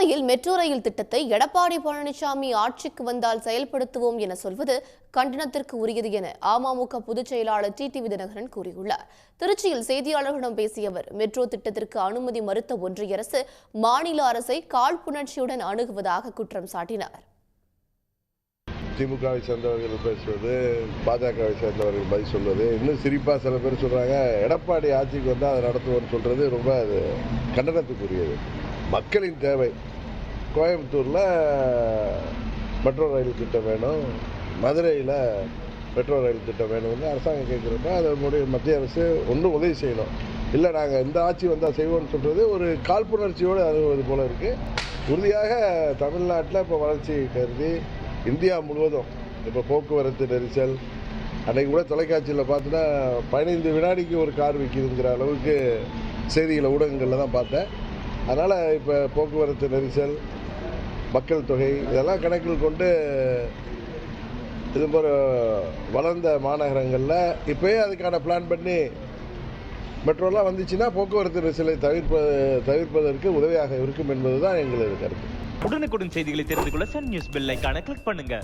கோவையில் metro rail திட்டத்தை எடப்பாடி பழனிசாமி ஆட்சிக்கு வந்தால் செயல்படுத்துவோம் என சொல்வது கண்டனத்திற்கு உரியது என அமமுக பொதுச் செயலாளர் டிடிவி தினகரன் கூறியுள்ளார். திருச்சியில் செய்தியாளர்களிடம் பேசிய அவர், மெட்ரோ திட்டத்திற்கு அனுமதி மறுத்த ஒன்றிய அரசு மாநில அரசை காழ்ப்புணர்ச்சியுடன் அணுகுவதாக குற்றம் சாட்டினார். திமுகவை சேர்ந்தவர்கள் பேசுவது, பாஜகவை சேர்ந்தவர்கள் பதில் சொல்வது, இன்னும் சிரிப்பா சில பேர் சொல்றாங்க எடப்பாடி ஆட்சிக்கு வந்தால் அதை நடத்துவோம்னு சொல்றது ரொம்ப கண்டனத்துக்குரியது. மக்களின் தேவை கோயம்புத்தூரில் மெட்ரோ ரயில் திட்டம் வேணும், மதுரையில் மெட்ரோ ரயில் திட்டம் வேணும்னு அரசாங்கம் கேட்குறப்ப அதனுடைய மத்திய அரசு ஒன்றும் உதவி செய்யணும். இல்லை நாங்கள் இந்த ஆட்சி வந்தால் செய்வோம்னு சொல்கிறது ஒரு காழ்ப்புணர்ச்சியோடு அணுகுவது போல இருக்குது. உறுதியாக தமிழ்நாட்டில் இப்போ வளர்ச்சி கருதி இந்தியா முழுவதும் இப்போ போக்குவரத்து நெரிசல், அன்றைக்கு கூட தொலைக்காட்சியில் பார்த்தோன்னா 15 வினாடிக்கு ஒரு கார் விற்கிதுங்கிற அளவுக்கு செய்திகளை ஊடகங்களில் தான் பார்த்தேன். அதனால் இப்போ போக்குவரத்து நெரிசல், மக்கள் தொகை இதெல்லாம் கணக்கில் கொண்டு இதுபோல் வளர்ந்த மாநகரங்களில் இப்போயே அதுக்கான பிளான் பண்ணி மெட்ரோலாம் வந்துச்சுன்னா போக்குவரத்து நெரிசலை தவிர்ப்பதற்கு உதவியாக இருக்கும் என்பது தான் எங்களது கருத்து. உடனுக்குடன் செய்திகளை தெரிந்து கொள்ள சன் நியூஸ் பெல் ஐகானை கிளிக் பண்ணுங்க.